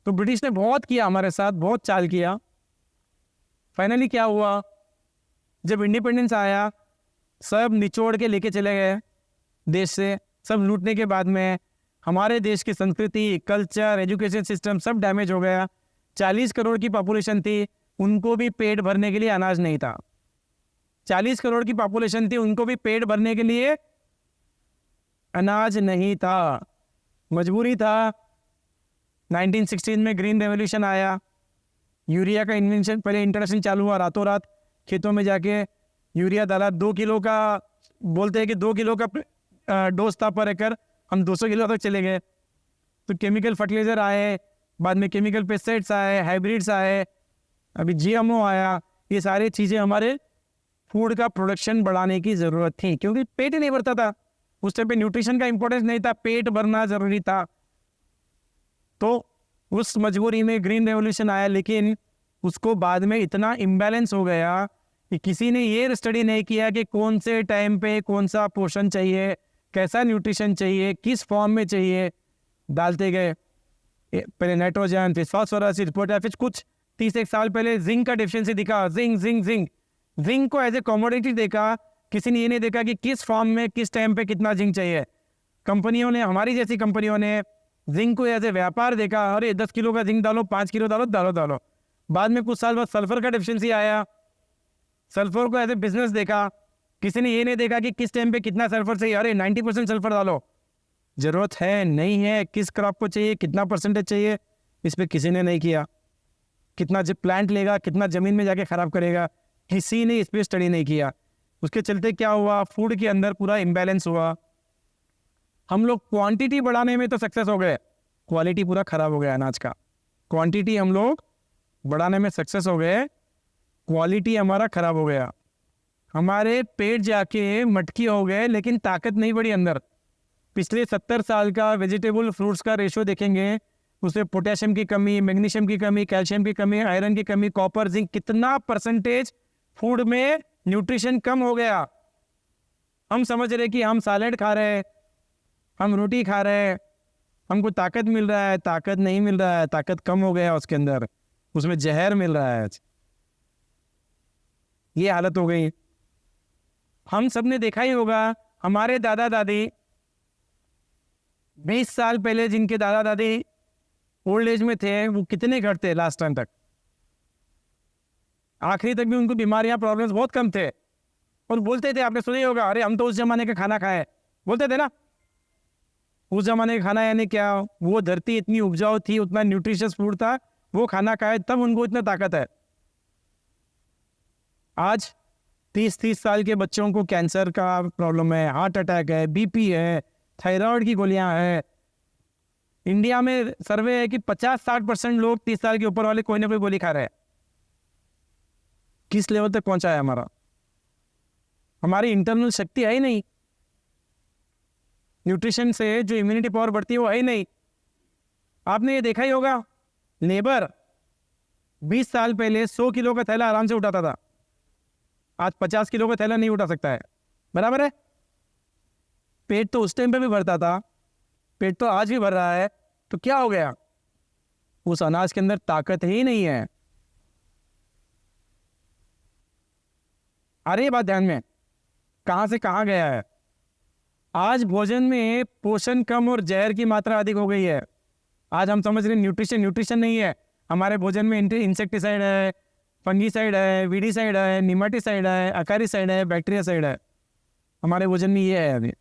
तो ब्रिटिश ने बहुत किया हमारे साथ, बहुत चाल किया। फाइनली क्या हुआ, जब इंडिपेंडेंस आया सब निचोड़ के लेके चले गए देश से। सब लूटने के बाद में हमारे देश की संस्कृति, कल्चर, एजुकेशन सिस्टम सब डैमेज हो गया। 40 करोड़ की पॉपुलेशन थी, उनको भी पेट भरने के लिए अनाज नहीं था। 40 करोड़ की पॉपुलेशन थी, उनको भी पेट भरने के लिए अनाज नहीं था, मजबूरी था। 1916 में ग्रीन रेवोल्यूशन आया, यूरिया का इन्वेंशन, पहले इंटरनेशनल चालू हुआ, रातों रात खेतों में जाके यूरिया डाला। 2 किलो का, बोलते हैं कि 2 किलो का डोज था पर एकड़, हम 200 किलो तक चले गए। तो केमिकल फर्टिलाइजर आए, बाद में केमिकल पेस्टिसाइड्स आए, हाइब्रिड्स आए, अभी जीएमओ आया। ये सारी चीज़ें हमारे फूड का प्रोडक्शन बढ़ाने की ज़रूरत थी, क्योंकि पेट ही नहीं भरता था उस टाइम पे। न्यूट्रिशन का इंपॉर्टेंस नहीं था, पेट भरना ज़रूरी था। तो उस मजबूरी में ग्रीन रेवोल्यूशन आया, लेकिन उसको बाद में इतना इम्बैलेंस हो गया कि किसी ने ये स्टडी नहीं किया कि कौन से टाइम पे कौन सा पोषण चाहिए, कैसा न्यूट्रिशन चाहिए, किस फॉर्म में चाहिए, डालते गए। पहले नाइट्रोजन, फिर फास्फोरस, फिर पोटाश, फिर कुछ 30 साल पहले जिंक का डिफिशियंसी दिखा, जिंक को एज ए कमोडिटी देखा। किसी ने ये नहीं देखा कि किस फॉर्म में किस टाइम पे कितना जिंक चाहिए। कंपनियों ने, हमारी जैसी कंपनियों ने जिंक को एज ए व्यापार देखा, अरे 10 किलो का जिंक डालो, 5 किलो डालो। बाद में कुछ साल बाद सल्फर का डिफिशियंसी आया, सल्फर को एज ए बिजनेस देखा। किसी ने ये नहीं देखा कि किस टाइम पे कितना सल्फर चाहिए, अरे 90% सल्फर डालो। जरूरत है नहीं है, किस क्रॉप को चाहिए, कितना परसेंटेज चाहिए, इस पर किसी ने नहीं किया। कितना जब प्लांट लेगा, कितना ज़मीन में जाके ख़राब करेगा, किसी ने इस पर स्टडी नहीं किया। उसके चलते क्या हुआ, फूड के अंदर पूरा इम्बैलेंस हुआ। हम लोग क्वांटिटी बढ़ाने में तो सक्सेस हो गए, क्वालिटी पूरा ख़राब हो गया अनाज का। क्वांटिटी हम लोग बढ़ाने में सक्सेस हो गए, क्वालिटी हमारा ख़राब हो गया। हमारे पेट जाके मटकी हो गए, लेकिन ताकत नहीं बढ़ी अंदर। पिछले 70 साल का वेजिटेबल फ्रूट्स का रेशो देखेंगे, उसमें पोटेशियम की कमी, मैग्नीशियम की कमी, कैल्शियम की कमी, आयरन की कमी, कॉपर, जिंक, कितना परसेंटेज फूड में न्यूट्रिशन कम हो गया। हम समझ रहे कि हम सैलेड खा रहे हैं, हम रोटी खा रहे हैं, हमको ताकत मिल रहा है, ताकत नहीं मिल रहा है, ताकत कम हो गया उसके अंदर, उसमें जहर मिल रहा है। ये हालत हो गई। हम सब ने देखा ही होगा, हमारे दादा दादी 20 साल पहले, जिनके दादा दादी ओल्ड एज में थे, वो कितने घर थे लास्ट टाइम तक, आखिरी तक भी उनको बीमारियां, प्रॉब्लम्स बहुत कम थे। और बोलते थे, आपने सुना ही होगा, अरे हम तो उस जमाने का खाना खाए, बोलते थे ना। उस जमाने का खाना यानी क्या, वो धरती इतनी उपजाऊ थी, उतना न्यूट्रिशियस फूड था, वो खाना खाए तब उनको इतना ताकत है। आज 30 साल के बच्चों को कैंसर का प्रॉब्लम है, हार्ट अटैक है, बीपी है, थायराइड की गोलियां हैं। इंडिया में सर्वे है कि 50-60% लोग 30 साल के ऊपर वाले कोई ना कोई गोली खा रहे हैं। किस लेवल तक पहुंचा है हमारा, हमारी इंटरनल शक्ति है ही नहीं। न्यूट्रिशन से जो इम्यूनिटी पावर बढ़ती है वो है ही नहीं। आपने ये देखा ही होगा, लेबर 20 साल पहले 100 किलो का थैला आराम से उठाता था, आज 50 किलो का थैला नहीं उठा सकता है, बराबर है। पेट तो उस टाइम पे भी भरता था, पेट तो आज भी भर रहा है, तो क्या हो गया, उस अनाज के अंदर ताकत ही नहीं है। अरे ये बात ध्यान में, कहां से कहां गया है। आज भोजन में पोषण कम और जहर की मात्रा अधिक हो गई है। आज हम समझ रहे न्यूट्रिशन नहीं है हमारे भोजन में। इंसेक्टिसाइड है, फंगीसाइड है, वीडीसाइड है, निमाटीसाइड है, अकारीसाइड है, बैक्टीरियासाइड है, हमारे भोजन में ये है। अभी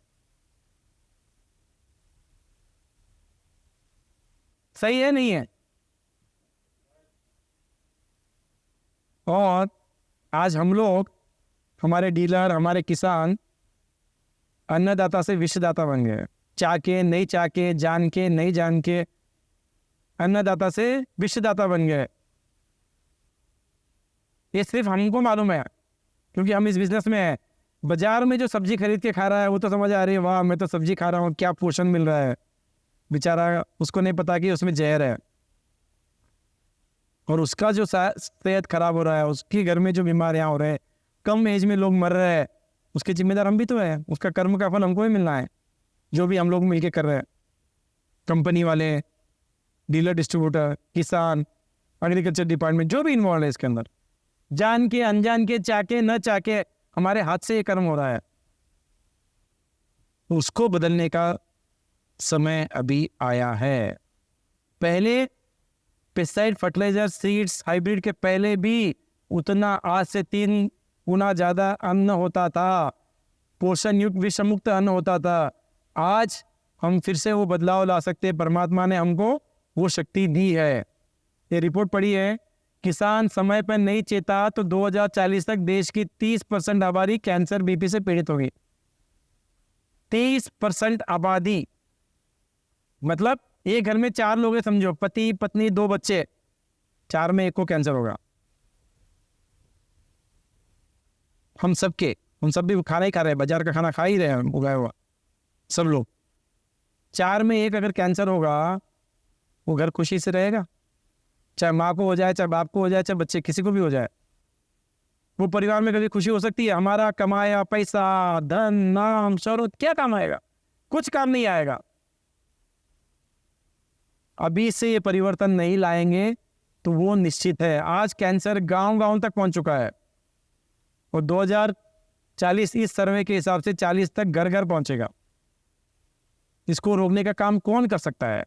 सही है नहीं है। और आज हम लोग, हमारे डीलर, हमारे किसान अन्नदाता से विषदाता बन गए। चाह नहीं चाह के, जान के नहीं जान के, अन्नदाता से विषदाता बन गए। ये सिर्फ हमको मालूम है, क्योंकि हम इस बिजनेस में हैं। बाजार में जो सब्जी खरीद के खा रहा है वो तो समझ आ रही है, वाह मैं तो सब्जी खा रहा हूँ, क्या पोषण मिल रहा है। बेचारा, उसको नहीं पता कि उसमें जहर है, और उसका जो सेहत खराब हो रहा है, उसके घर में जो बीमारियां हो रहे हैं, कम एज में लोग मर रहे हैं, उसके जिम्मेदार हम भी तो हैं। उसका कर्म का फल हमको ही मिलना है, जो भी हम लोग मिलके कर रहे हैं, कंपनी वाले, डीलर डिस्ट्रीब्यूटर, किसान, एग्रीकल्चर डिपार्टमेंट, जो भी इन्वॉल्व है इसके अंदर, जान के अनजान के, चाके न चाके, हमारे हाथ से ये कर्म हो रहा है। उसको बदलने का समय अभी आया है। पहले पेस्टिसाइड, फर्टिलाइजर, सीड्स, हाइब्रिड के पहले भी उतना, आज से 3 गुना ज़्यादा अन्न होता था, पोषण युक्त विषमुक्त अन्न होता था। आज हम फिर से वो बदलाव ला सकते हैं। परमात्मा ने हमको वो शक्ति दी है। ये रिपोर्ट पढ़ी है, किसान समय पर नहीं चेता तो 2040 तक देश की 30% आबादी कैंसर, बीपी से पीड़ित होगी। 30% आबादी, मतलब एक घर में 4 लोग हैं, समझो, पति पत्नी 2 बच्चे, 4 में 1 को कैंसर होगा। हम सब भी खाना ही खा रहे हैं, बाजार का खाना खा ही रहे हैं, उगाया हुआ सब लोग। 4 में 1 अगर कैंसर होगा, वो घर खुशी से रहेगा? चाहे माँ को हो जाए, चाहे बाप को हो जाए, चाहे बच्चे, किसी को भी हो जाए, वो परिवार में कभी खुशी हो सकती है? हमारा कमाया पैसा, धन, नाम, शौहरत क्या काम आएगा? कुछ काम नहीं आएगा। अभी से ये परिवर्तन नहीं लाएंगे तो वो निश्चित है। आज कैंसर गांव-गांव तक पहुंच चुका है और 2040 इस सर्वे के हिसाब से 40 तक घर घर पहुंचेगा। इसको रोकने का काम कौन कर सकता है?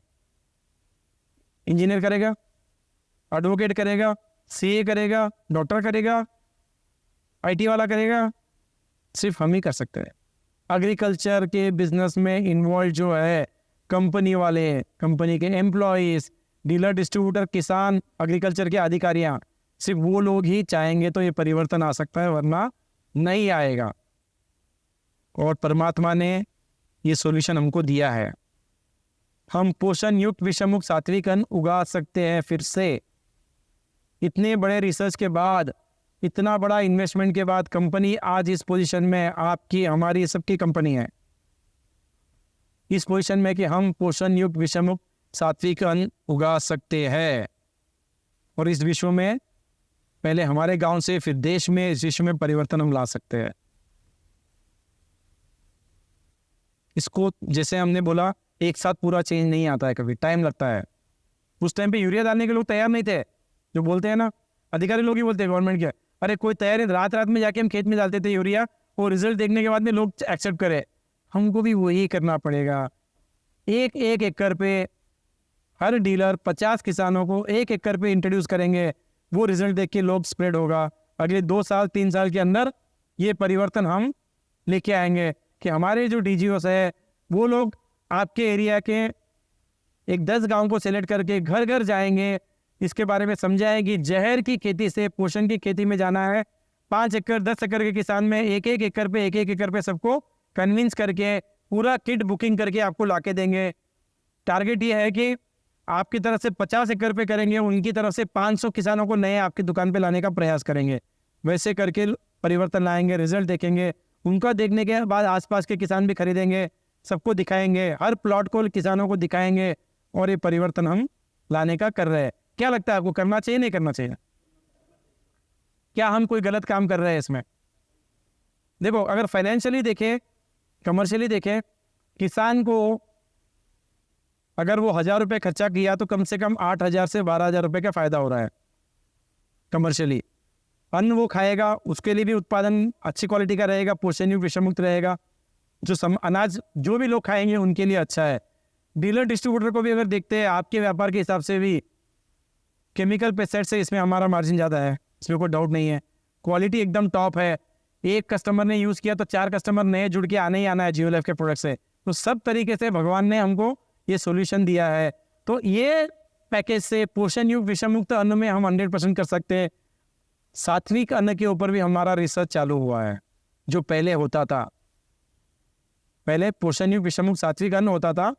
इंजीनियर करेगा, एडवोकेट करेगा, सीए करेगा, डॉक्टर करेगा, आईटी वाला करेगा? सिर्फ हम ही कर सकते हैं। एग्रीकल्चर के बिजनेस में इन्वॉल्व जो है कंपनी वाले, कंपनी के एम्प्लॉयज़, डीलर डिस्ट्रीब्यूटर, किसान, एग्रीकल्चर के अधिकारियाँ, सिर्फ वो लोग ही चाहेंगे तो ये परिवर्तन आ सकता है, वरना नहीं आएगा। और परमात्मा ने ये सॉल्यूशन हमको दिया है। हम पोषण युक्त विषमुक्त सात्विक अन्न उगा सकते हैं फिर से। इतने बड़े रिसर्च के बाद, इतना बड़ा इन्वेस्टमेंट के बाद कंपनी आज इस पोजीशन में, आपकी, हमारी, सबकी कंपनी है इस पोजीशन में कि हम पोषण युक्त विषमुक्त सात्विक अन्न उगा सकते हैं। और इस विश्व में, पहले हमारे गांव से, फिर देश में, इस विश्व में परिवर्तन हम ला सकते हैं। इसको, जैसे हमने बोला, एक साथ पूरा चेंज नहीं आता है, कभी टाइम लगता है। उस टाइम पे यूरिया डालने के लोग तैयार नहीं थे। जो बोलते हैं ना, अधिकारी लोग ही बोलते हैं गवर्नमेंट के, अरे कोई तैयार नहीं, रात रात में जाके हम खेत में डालते थे यूरिया, और रिजल्ट देखने के बाद में लोग एक्सेप्ट करे। हमको भी वही करना पड़ेगा। एक एकड़ पे हर डीलर 50 किसानों को 1 एकड़ पे इंट्रोड्यूस करेंगे, वो रिजल्ट देख के लोग स्प्रेड होगा। अगले 2 साल 3 साल के अंदर ये परिवर्तन हम लेके आएंगे कि हमारे जो डीजीओस है वो लोग आपके एरिया के एक 10 गांव को सेलेक्ट करके घर घर जाएंगे, इसके बारे में समझाएंगे। जहर की खेती से पोषण की खेती में जाना है। 5 एकड़ 10 एकड़ के किसान में एक एकड़ पे सबको कन्विंस करके पूरा किट बुकिंग करके आपको लाके देंगे। टारगेट ये है कि आपकी तरफ से 50 एकड़ पे करेंगे, उनकी तरफ से 500 किसानों को नए आपकी दुकान पे लाने का प्रयास करेंगे। वैसे करके परिवर्तन लाएंगे, रिजल्ट देखेंगे। उनका देखने के बाद आसपास के किसान भी खरीदेंगे, सबको दिखाएंगे, हर प्लॉट को किसानों को दिखाएंगे, और ये परिवर्तन हम लाने का कर रहे हैं। क्या लगता है आपको, करना चाहिए नहीं करना चाहिए? क्या हम कोई गलत काम कर रहे हैं इसमें? देखो, अगर फाइनेंशियली देखें, कमर्शियली देखें, किसान को अगर वो 1000 रुपये खर्चा किया तो कम से कम 8000 से 12000 रुपये का फ़ायदा हो रहा है कमर्शियली। अन्न वो खाएगा, उसके लिए भी उत्पादन अच्छी क्वालिटी का रहेगा, पोषण युक्त विषमुक्त रहेगा। जो अनाज जो भी लोग खाएंगे उनके लिए अच्छा है। डीलर डिस्ट्रीब्यूटर को भी अगर देखते हैं, आपके व्यापार के हिसाब से भी केमिकल पेस्टिसाइड से इसमें हमारा मार्जिन ज़्यादा है, इसमें कोई डाउट नहीं है। क्वालिटी एकदम टॉप है। एक कस्टमर ने यूज़ किया तो 4 कस्टमर नए जुड़ के आने ही आना है जियोलाइफ के प्रोडक्ट से। तो सब तरीके से भगवान ने हमको ये सॉल्यूशन दिया है। तो ये पैकेज से पोषण युक्त विषमुक्त अन्न में हम 100% कर सकते हैं। सात्विक अन्न के ऊपर भी हमारा रिसर्च चालू हुआ है। जो पहले होता था, पहले पोषण युक्त विषमुक्त सात्विक अन्न होता था,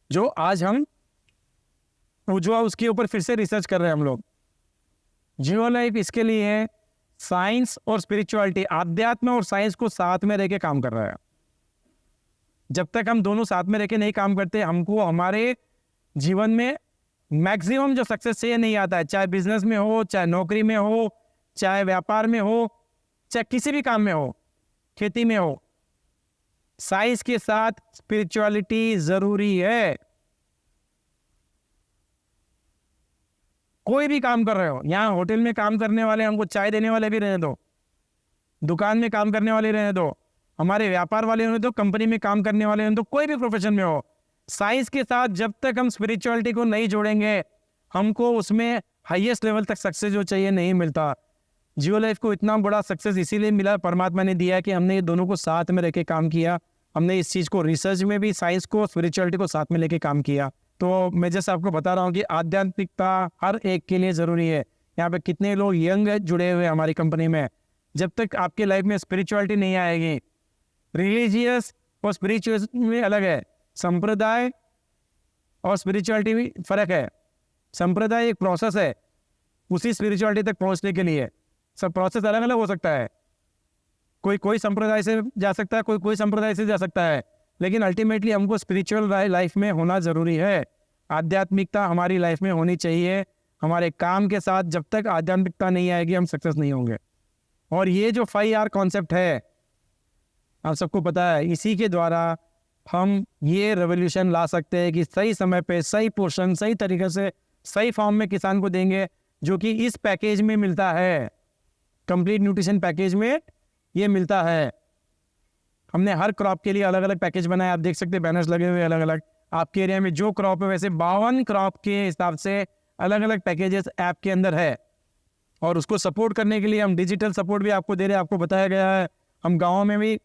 जो आज हम उसके ऊपर फिर से रिसर्च कर रहे हैं हम लोग। जियोलाइफ इसके लिए है, साइंस और स्पिरिचुअलिटी, आध्यात्म और साइंस को साथ में रह के काम कर रहा है। जब तक हम दोनों साथ में रह के नहीं काम करते, हमको हमारे जीवन में मैक्सिमम जो सक्सेस चाहिए नहीं आता है। चाहे बिजनेस में हो, चाहे नौकरी में हो, चाहे व्यापार में हो, चाहे किसी भी काम में हो, खेती में हो, साइंस के साथ स्पिरिचुअलिटी जरूरी है। कोई भी काम कर रहे हो, यहाँ होटल में काम करने वाले, हमको चाय देने वाले भी रहने दो, दुकान में काम करने वाले रहने दो, हमारे व्यापार वाले होने दो, कंपनी में काम करने वाले होने दो, कोई भी प्रोफेशन में हो, साइंस के साथ जब तक हम स्पिरिचुअलिटी को नहीं जोड़ेंगे, हमको उसमें हाईएस्ट लेवल तक सक्सेस जो चाहिए नहीं मिलता। जियो लाइफ को इतना बड़ा सक्सेस इसीलिए मिला, परमात्मा ने दिया कि हमने ये दोनों को साथ में रह के काम किया। हमने इस चीज़ को रिसर्च में भी, साइंस को, स्पिरिचुअलिटी को साथ में लेके काम किया। तो मैं जैसे आपको बता रहा हूँ कि आध्यात्मिकता हर एक के लिए ज़रूरी है। यहाँ पे कितने लोग यंग जुड़े हुए हैं हमारी कंपनी में। जब तक आपके लाइफ में स्पिरिचुअलिटी नहीं आएगी, रिलीजियस और स्पिरिचुअल में अलग है, संप्रदाय और स्पिरिचुअलिटी में फ़र्क है। संप्रदाय एक प्रोसेस है उसी स्पिरिचुअलिटी तक पहुँचने के लिए, सब प्रोसेस अलग अलग हो सकता है। कोई संप्रदाय से जा सकता है, कोई संप्रदाय से जा सकता है, लेकिन अल्टीमेटली हमको स्पिरिचुअल लाइफ में होना ज़रूरी है। आध्यात्मिकता हमारी लाइफ में होनी चाहिए। हमारे काम के साथ जब तक आध्यात्मिकता नहीं आएगी, हम सक्सेस नहीं होंगे। और ये जो 5R कॉन्सेप्ट है, आप सबको पता है, इसी के द्वारा हम ये रेवोल्यूशन ला सकते हैं कि सही समय पे सही पोर्शन, सही तरीके से, सही फॉर्म में किसान को देंगे, जो कि इस पैकेज में मिलता है। कंप्लीट न्यूट्रिशन पैकेज में ये मिलता है। हमने हर क्रॉप के लिए अलग अलग पैकेज बनाए, आप देख सकते हैं बैनर्स लगे हुए अलग अलग। आपके एरिया में जो क्रॉप है, वैसे 52 क्रॉप के हिसाब से अलग अलग पैकेजेस ऐप के अंदर है। और उसको सपोर्ट करने के लिए हम डिजिटल सपोर्ट भी आपको दे रहे हैं। आपको बताया गया है, हम गाँव में भी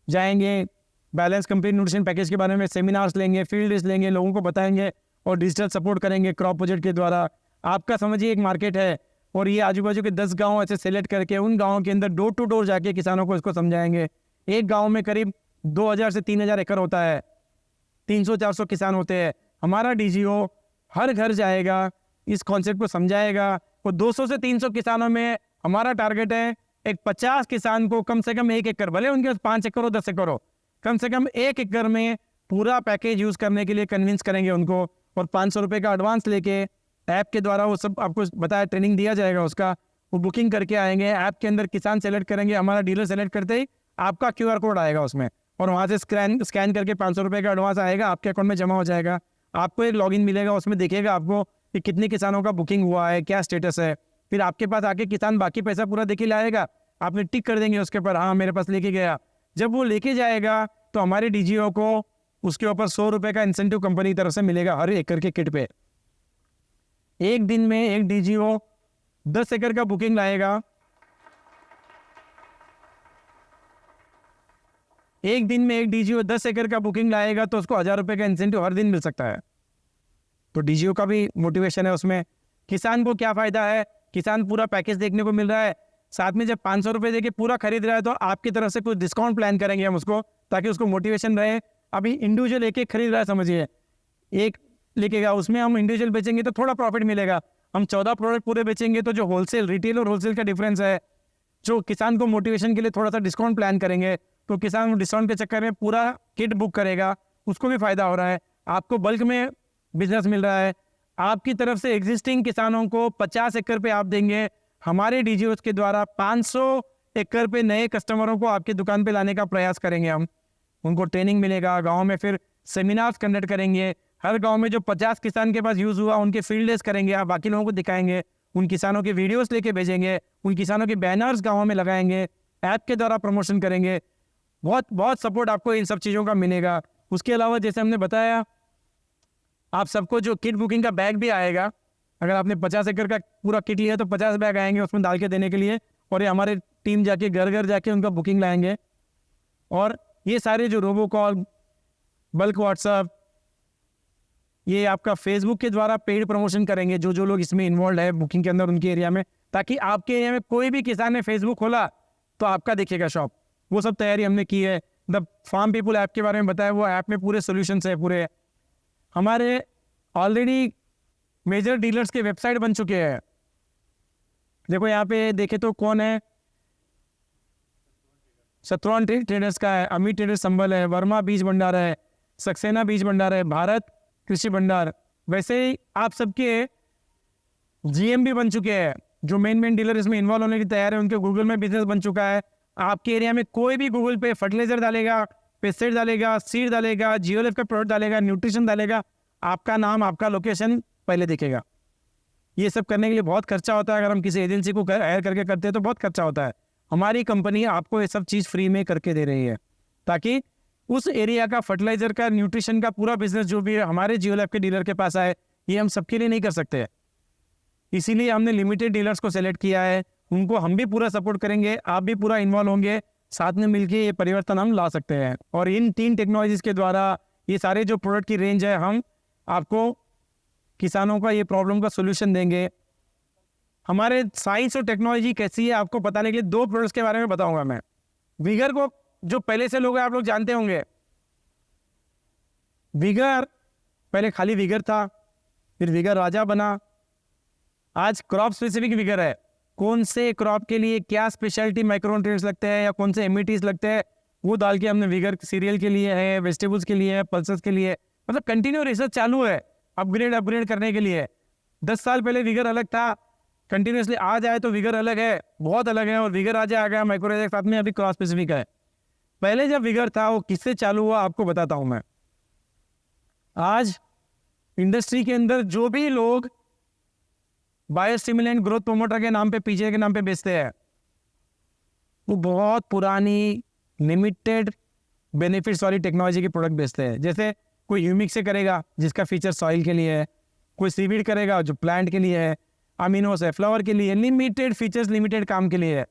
जाएंगे, बैलेंस कंप्लीट न्यूट्रिशन पैकेज के बारे में सेमिनार्स लेंगे, फील्ड डेज लेंगे, लोगों को बताएंगे और डिजिटल सपोर्ट करेंगे क्रॉप प्रोजेक्ट के द्वारा। आपका समझिए एक मार्केट है, और ये आजू बाजू के 10 गांव ऐसे सेलेक्ट करके उन गांवों के अंदर डोर टू डोर जाके किसानों को इसको समझाएंगे। एक गांव में करीब 2000 से 3000 एकड़ होता है, 300-400 किसान होते हैं। हमारा डीजीओ हर घर जाएगा, इस कॉन्सेप्ट को समझाएगा। और 200 से 300 किसानों में हमारा टारगेट है एक 50 किसान को कम से कम 1 एकड़, भले उनके पास 5 एकड़ हो, 10 एकड़ हो, कम से कम 1 एकड़ में पूरा पैकेज यूज़ करने के लिए कन्विंस करेंगे उनको। और 500 रुपये का एडवांस लेके ऐप के द्वारा, वो सब आपको बताया, ट्रेनिंग दिया जाएगा उसका, वो बुकिंग करके आएंगे। ऐप के अंदर किसान सेलेक्ट करेंगे, हमारा डीलर सेलेक्ट करते ही आपका QR कोड आएगा उसमें, और वहाँ से स्कैन करके 500 रुपये का एडवांस आएगा, आपके अकाउंट में जमा हो जाएगा। आपको एक लॉगिन मिलेगा, उसमें दिखेगा आपको कि कितने किसानों का बुकिंग हुआ है, क्या स्टेटस है। फिर आपके पास आके किसान बाकी पैसा पूरा देके लाएगा, आपने टिक कर देंगे उसके ऊपर, हाँ मेरे पास लेके गया। जब वो लेके जाएगा तो हमारे डीजीओ को उसके ऊपर 100 रुपये का इंसेंटिव कंपनी की तरफ से मिलेगा हर एकड़ के किट पे। एक दिन में एक डीजीओ 10 एकड़ का बुकिंग लाएगा, एक दिन में एक डीजीओ 10 एकड़ का बुकिंग लाएगा तो उसको 1000 रुपये का इंसेंटिव हर दिन मिल सकता है। तो डीजीओ का भी मोटिवेशन है उसमें। किसान को क्या फ़ायदा है, किसान पूरा पैकेज देखने को मिल रहा है, साथ में जब 500 रुपये देके पूरा खरीद रहा है तो आपकी तरफ से कुछ डिस्काउंट प्लान करेंगे हम उसको, ताकि उसको मोटिवेशन रहे। अभी इंडिविजुअल एक खरीद रहा है, समझिए एक लेके गया, उसमें हम इंडिविजुअल बेचेंगे तो थोड़ा प्रॉफिट मिलेगा। हम 14 प्रोडक्ट पूरे बेचेंगे तो जो होलसेल, रिटेल और होलसेल का डिफरेंस है, जो किसान को मोटिवेशन के लिए थोड़ा सा डिस्काउंट प्लान करेंगे, तो किसान डिस्काउंट के चक्कर में पूरा किट बुक करेगा, उसको भी फ़ायदा हो रहा है। आपको बल्क में बिजनेस मिल रहा है। आपकी तरफ से एग्जिस्टिंग किसानों को 50 एकड़ पे आप देंगे, हमारे डीजीओ के द्वारा 500 एकड़ पे नए कस्टमरों को आपकी दुकान पे लाने का प्रयास करेंगे हम। उनको ट्रेनिंग मिलेगा, गांव में फिर सेमिनार्स कंडक्ट करेंगे। हर गांव में जो 50 किसान के पास यूज़ हुआ उनके फील्ड डेज करेंगे, आप बाकी लोगों को दिखाएंगे, उन किसानों के वीडियोस लेके भेजेंगे, उन किसानों के बैनर्स गाँव में लगाएंगे, ऐप के द्वारा प्रमोशन करेंगे। बहुत बहुत सपोर्ट आपको इन सब चीज़ों का मिलेगा। उसके अलावा जैसे हमने बताया, आप सबको जो किट बुकिंग का बैग भी आएगा। अगर आपने 50 एकड़ का पूरा किट लिया तो 50 बैग आएंगे उसमें डाल के देने के लिए, और ये हमारे टीम जाके घर घर जाके उनका बुकिंग लाएंगे। और ये सारे जो रोबो कॉल, बल्क व्हाट्सअप, ये आपका फेसबुक के द्वारा पेड प्रमोशन करेंगे, जो जो लोग इसमें इन्वॉल्व है बुकिंग के अंदर उनके एरिया में, ताकि आपके एरिया में कोई भी किसान ने फेसबुक खोला तो आपका दिखेगा शॉप। वो सब तैयारी हमने की है। द फार्म पीपुल ऐप के बारे में बताया, वो ऐप में पूरे सोल्यूशंस है पूरे। हमारे ऑलरेडी मेजर डीलर्स के वेबसाइट बन चुके हैं। देखो यहाँ पे देखे तो कौन है, सत्रौन ट्रेडर्स का है, अमित ट्रेडर्स संबल है, वर्मा बीज भंडार है, सक्सेना बीज भंडार है, भारत कृषि भंडार। वैसे ही आप सबके जीएम भी बन चुके हैं, जो मेन डीलर इसमें इन्वॉल्व होने की तैयार है, उनके गूगल में बिजनेस बन चुका है। आपके एरिया में कोई भी गूगल पे फर्टिलाइजर डालेगा, पेस्टिसाइड डालेगा, सीड डालेगा, जियोलाइफ का प्रोडक्ट डालेगा, न्यूट्रिशन डालेगा, आपका नाम, आपका लोकेशन पहले दिखेगा। ये सब करने के लिए बहुत खर्चा होता है। अगर हम किसी एजेंसी को हायर करके करते हैं तो बहुत खर्चा होता है। हमारी कंपनी आपको ये सब चीज़ फ्री में करके दे रही है, ताकि उस एरिया का फर्टिलाइजर का, न्यूट्रिशन का पूरा बिजनेस जो भी है हमारे जियोलैब के डीलर के पास आए, ये हम सबके लिए नहीं कर सकते। इसीलिए हमने लिमिटेड डीलर्स को सेलेक्ट किया है। उनको हम भी पूरा सपोर्ट करेंगे, आप भी पूरा इन्वॉल्व होंगे, साथ में मिलकर ये परिवर्तन हम ला सकते हैं। और इन 3 टेक्नोलॉजीज के द्वारा ये सारे जो प्रोडक्ट की रेंज है, हम आपको किसानों का ये प्रॉब्लम का सोल्यूशन देंगे। हमारे साइंस और टेक्नोलॉजी कैसी है आपको बताने के लिए 2 प्रोडक्ट्स के बारे में बताऊंगा मैं। विगर को जो पहले से लोग आप लोग जानते होंगे, विगर पहले खाली विगर था, फिर विगर राजा बना, आज क्रॉप स्पेसिफिक विगर है। कौन से क्रॉप के लिए क्या स्पेशलिटी माइक्रोन्यूट्रिएंट्स लगते हैं या कौन से एमिटीज लगते हैं, वो डाल के हमने विगर सीरियल के लिए है, वेजिटेबल्स के लिए है, पल्सेस के लिए, मतलब कंटिन्यू रिसर्च चालू है अपग्रेड करने के लिए। 10 साल पहले विगर अलग था, कंटिन्यूसली आज आए तो विगर अलग है, बहुत अलग है। और विगर आज आ गया माइक्रोराइजा के साथ में, अभी क्रॉप स्पेसिफिक है। पहले जब विगर था वो किससे चालू हुआ आपको बताता हूं मैं। आज इंडस्ट्री के अंदर जो भी लोग बायोस्टिमुलेंट ग्रोथ प्रोमोटर के नाम पे, पीछे के नाम पे बेचते हैं, वो बहुत पुरानी लिमिटेड बेनिफिट्स वाली टेक्नोलॉजी के प्रोडक्ट बेचते हैं। जैसे कोई ह्यूमिक से करेगा जिसका फीचर सॉइल के लिए है, कोई सीवीड करेगा जो प्लांट के लिए है, अमीनोस है फ्लावर के लिए, लिमिटेड फीचर्स लिमिटेड काम के लिए है।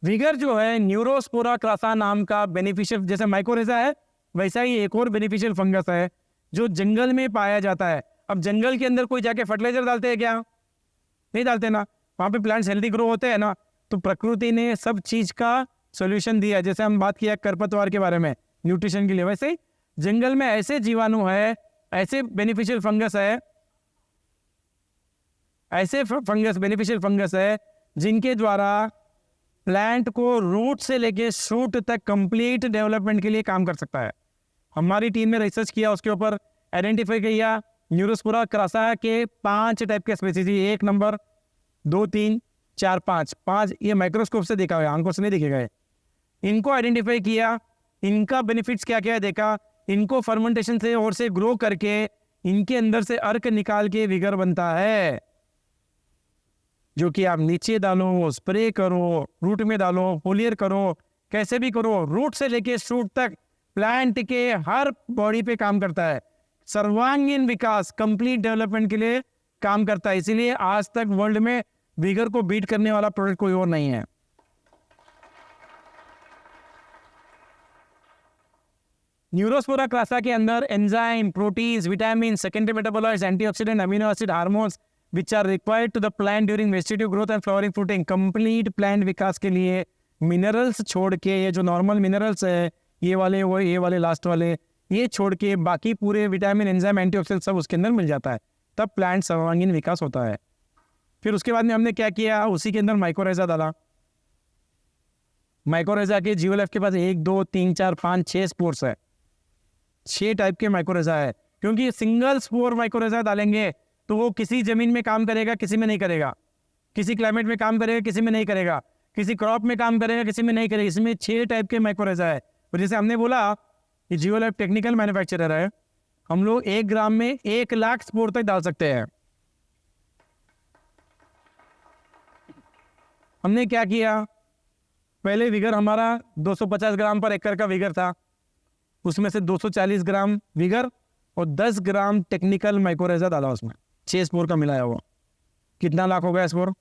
विगर जो है न्यूरोस्पोरा क्रासा नाम का बेनिफिशियल, जैसे माइकोरेजा है वैसा ही एक और बेनिफिशियल फंगस है जो जंगल में पाया जाता है। अब जंगल के अंदर कोई जाके फर्टिलाइजर डालते हैं क्या? नहीं डालते ना, वहाँ पे प्लांट्स हेल्दी ग्रो होते हैं ना। तो प्रकृति ने सब चीज का सॉल्यूशन दिया। जैसे हम बात किया खरपतवार के बारे में न्यूट्रिशन के लिए, वैसे ही जंगल में ऐसे जीवाणु है, ऐसे बेनिफिशियल फंगस है, ऐसे फंगस बेनिफिशियल फंगस है जिनके द्वारा प्लांट को रूट से लेके शूट तक कंप्लीट डेवलपमेंट के लिए काम कर सकता है। हमारी टीम ने रिसर्च किया, उसके ऊपर आइडेंटिफाई किया न्यूरोस्पोरा क्रासा के 5 टाइप के स्पीसीज, 1 नंबर 2 3 4 5 ये माइक्रोस्कोप से देखा हुआ, आंखों से नहीं देखे गए। इनको आइडेंटिफाई किया, इनका बेनिफिट्स क्या क्या है देखा, इनको फर्मेंटेशन से और से ग्रो करके इनके अंदर से अर्क निकाल के विगर बनता है, जो कि आप नीचे डालो, स्प्रे करो, रूट में डालो, फोलियर करो, कैसे भी करो, रूट से लेके शूट तक प्लांट के हर बॉडी पे काम करता है। सर्वांगीण विकास, कंप्लीट डेवलपमेंट के लिए काम करता है। इसीलिए आज तक वर्ल्ड में विगर को बीट करने वाला प्रोडक्ट कोई और नहीं है। न्यूरोस्पोरा क्लासा के अंदर enzyme, proteins, vitamin, secondary metabolites, antioxidant, amino acid, hormones which are required to the plant during vegetative growth and flowering fruiting, complete plant विकास के लिए मिनरल्स छोड़ के, ये जो नॉर्मल मिनरल्स है ये वाले, वो ये वाले लास्ट वाले, ये छोड़ के बाकी पूरे विटामिन, एंजाइम, एंटीऑक्सीडेंट सब उसके अंदर मिल जाता है, तब प्लांट सर्वांगीण विकास होता है। फिर उसके बाद में हमने क्या किया, उसी के अंदर माइक्रोराइजा डाला। माइक्रोराइजा के जियोलैब के पास 1 2 3 4 5 6 स्पोर्स है, 6 टाइप के माइक्रोराइजा है। क्योंकि सिंगल स्पोर माइक्रोराइजा डालेंगे तो वो किसी जमीन में काम करेगा, किसी में नहीं करेगा, किसी क्लाइमेट में काम करेगा, किसी में नहीं करेगा, किसी क्रॉप में काम करेगा, किसी में नहीं करेगा। इसमें 6 टाइप के माइक्रोराइजा है। तो जैसे हमने बोला कि जियोलैब टेक्निकल मैन्युफैक्चरर है, हम लोग 1 ग्राम में 1 लाख स्पोर तक डाल सकते हैं। हमने क्या किया, पहले विगर हमारा 250 ग्राम पर एकड़ का विगर था, उसमें से 240 ग्राम विगर और 10 ग्राम टेक्निकल माइक्रोराइजा डाला, उसमें 6 स्पोर का मिलाया हुआ। कितना लाख हो गया स्पोर?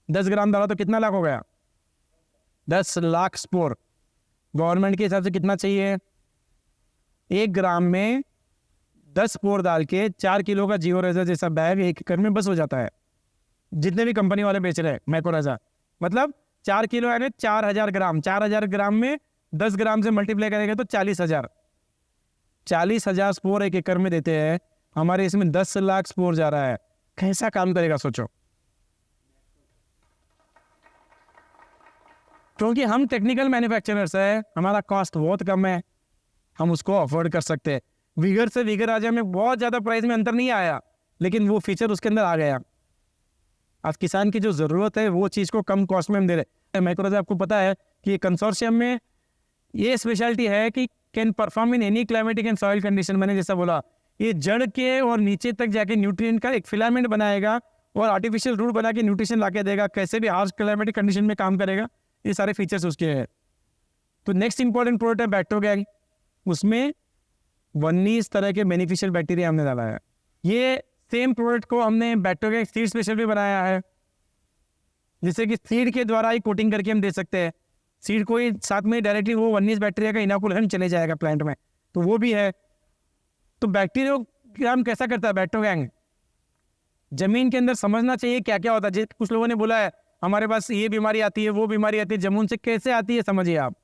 10 ग्राम डाला तो कितना लाख हो गया? 10 लाख स्पोर। गवर्नमेंट के हिसाब से कितना चाहिए? 1 ग्राम में 10 स्पोर डाल के 4 किलो का जियोराइजा जैसा बैग 1 एकड़ में बस हो जाता है। जितने भी कंपनी वाले बेच रहे हैं माइक्रोराइजा, मतलब 4 किलो यानी 4000 ग्राम, 4000 ग्राम में 10 ग्राम से मल्टीप्लाई करेंगे तो 40,000 स्पोर 1 एकड़ में देते हैं। हमारे इसमें 10 लाख स्पोर जा रहा है, कैसा काम करेगा सोचो। क्योंकि हम टेक्निकल मैन्युफैक्चरर्स है, हमारा कॉस्ट बहुत कम है, हम उसको अफोर्ड कर सकते हैं। विगर से विगर राजा में बहुत ज़्यादा प्राइस में अंतर नहीं आया, लेकिन वो फीचर उसके अंदर आ गया। आज किसान की जो ज़रूरत है वो चीज़ को कम कॉस्ट में हम दे रहे हैं। माइक्रोराइजा आपको पता है कि कंसोर्शियम में ये स्पेशलिटी है कि can perform in any climatic and soil condition. मैंने जैसा बोला ये जड़ के और नीचे तक जाके न्यूट्रिएंट का एक फिलामेंट बनाएगा और आर्टिफिशियल रूट बना के न्यूट्रिशन ला के देगा, कैसे भी हार्श क्लाइमेटिक कंडीशन में काम करेगा। ये सारे फीचर्स उसके हैं। तो नेक्स्ट इंपॉर्टेंट प्रोडक्ट है बैक्टोगैंग। उसमें 19 तरह के बेनिफिशियल बैक्टीरिया हमने डाला है। ये सेम प्रोडक्ट को हमने बैक्टोगैंग सीड स्पेशल भी बनाया है, जिससे कि सीड के द्वारा ही कोटिंग करके हम दे सकते हैं। सीड को ही साथ में डायरेक्टली वो 19 बैक्टीरिया का इनोकुलेशन चले जाएगा प्लांट में, तो वो भी है। तो बैक्टीरिया काम कैसा करता है बैक्टोगैंग? जमीन के अंदर समझना चाहिए क्या क्या होता है। कुछ लोगों ने बोला है हमारे पास ये बीमारी आती है, वो बीमारी आती है, जमीन से कैसे आती है समझिए आप।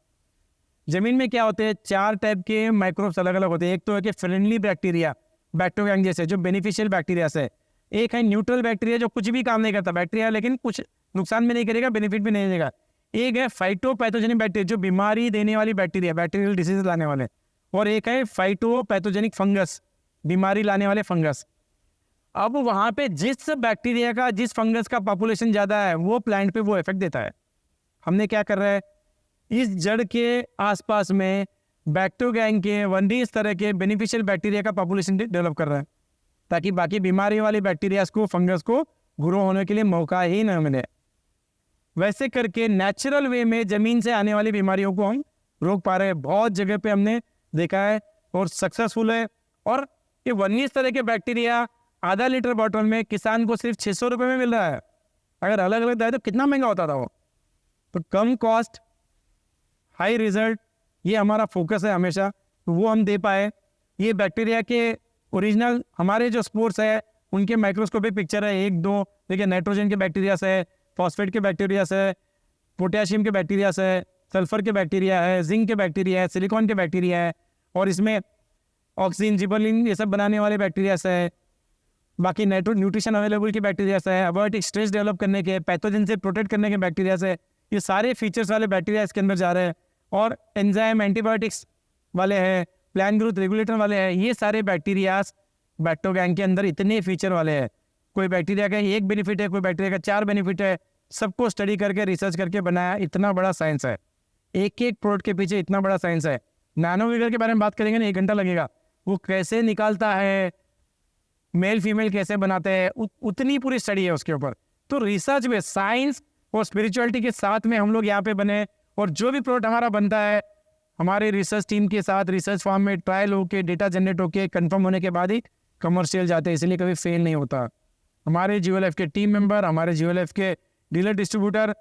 जमीन में क्या होते हैं, 4 टाइप के माइक्रोब्स अलग अलग होते हैं। एक तो है कि फ्रेंडली बैक्टीरिया बैक्टोगैंग जैसे जो बेनिफिशियल बैक्टीरिया से, एक है न्यूट्रल बैक्टीरिया जो कुछ भी काम नहीं करता, बैक्टीरिया लेकिन कुछ नुकसान भी नहीं करेगा, बेनिफिट भी नहीं देगा। एक है फाइटोपैथोजेनिक बैक्टीरिया जो बीमारी देने वाली बैक्टीरिया, बैक्टीरियल डिसीज लाने वाले। और एक है फाइटोपैथोजेनिक फंगस, बीमारी लाने वाले फंगस। अब वहाँ पे जिस बैक्टीरिया का, जिस फंगस का पॉपुलेशन ज़्यादा है, वो प्लांट पे वो इफेक्ट देता है। हमने क्या कर रहा है, इस जड़ के आसपास में बैक्टोगैंग के 19 तरह के बेनिफिशियल बैक्टीरिया का पॉपुलेशन डेवलप कर रहा है, ताकि बाकी बीमारी वाली बैक्टीरिया को, फंगस को ग्रो होने के लिए मौका ही न मिले। वैसे करके नेचुरल वे में ज़मीन से आने वाली बीमारियों को हम रोक पा रहे हैं। बहुत जगह पे हमने देखा है और सक्सेसफुल है। और ये 19 तरह के बैक्टीरिया आधा लीटर बॉटल में किसान को सिर्फ 600 रुपये में मिल रहा है। अगर अलग अलग दाए तो कितना महंगा होता था वो। तो कम कॉस्ट हाई रिजल्ट, ये हमारा फोकस है हमेशा, तो वो हम दे पाए। ये बैक्टीरिया के ओरिजिनल हमारे जो स्पोर्स है उनके माइक्रोस्कोपिक पिक्चर है, 1 2 देखिए। नाइट्रोजन के बैक्टीरिया से, फॉस्फेट के बैक्टीरिया से, पोटेशियम के बैक्टीरिया से, सल्फर के बैक्टीरिया है, जिंक के बैक्टीरिया है, सिलिकॉन के बैक्टीरिया है, और इसमें ऑक्सीजन, जिबरलिन ये सब बनाने वाले बैक्टीरिया से है। बाकी न्यूट्रिशन अवेलेबल के बैक्टीरिया से है, अबायोटिक स्ट्रेस डेवलप करने के, पैथोजन से प्रोटेक्ट करने के बैक्टीरिया से। ये सारे फीचर्स वाले बैक्टीरिया इसके अंदर जा रहे हैं। और एंजाइम, एंटीबायोटिक्स वाले हैं, प्लांट ग्रोथ रेगुलेटर वाले हैं। ये सारे बैक्टीरियाज बैक्टोगैंग के अंदर इतने फीचर वाले हैं। कोई बैक्टीरिया का 1 बेनिफिट है, कोई बैक्टीरिया का 4 बेनिफिट है। सबको स्टडी करके, रिसर्च करके बनाया। इतना बड़ा साइंस है, एक एक प्रोडक्ट के पीछे इतना बड़ा साइंस है। नैनो वीगर के बारे में बात करेंगे ना, 1 घंटा लगेगा। वो कैसे निकालता है, मेल फीमेल कैसे बनाते हैं, उतनी पूरी स्टडी है उसके ऊपर। तो रिसर्च में साइंस और स्पिरिचुअलिटी के साथ में हम लोग यहाँ पे बने। और जो भी प्रोडक्ट हमारा बनता है हमारे रिसर्च टीम के साथ, रिसर्च फॉर्म में ट्रायल होके, डेटा जनरेट होके, कंफर्म होने के बाद ही कमर्शियल जाते हैं। इसलिए कभी फेल नहीं होता। हमारे GOLF के टीम मेंबर, हमारे GOLF के डीलर डिस्ट्रीब्यूटर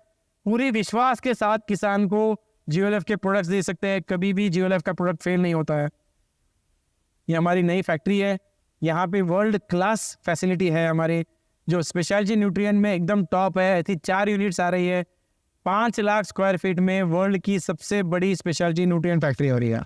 पूरी विश्वास के साथ किसान को GOLF के प्रोडक्ट्स दे सकते हैं। कभी भी GOLF का प्रोडक्ट फेल नहीं होता है। ये हमारी नई फैक्ट्री है, यहाँ पे वर्ल्ड क्लास फैसिलिटी है हमारी, जो स्पेशलिटी न्यूट्रिएंट में एकदम टॉप है। ऐसी 4 यूनिट्स आ रही है। 5 लाख स्क्वायर फीट में वर्ल्ड की सबसे बड़ी स्पेशलिटी न्यूट्रिएंट फैक्ट्री हो रही है।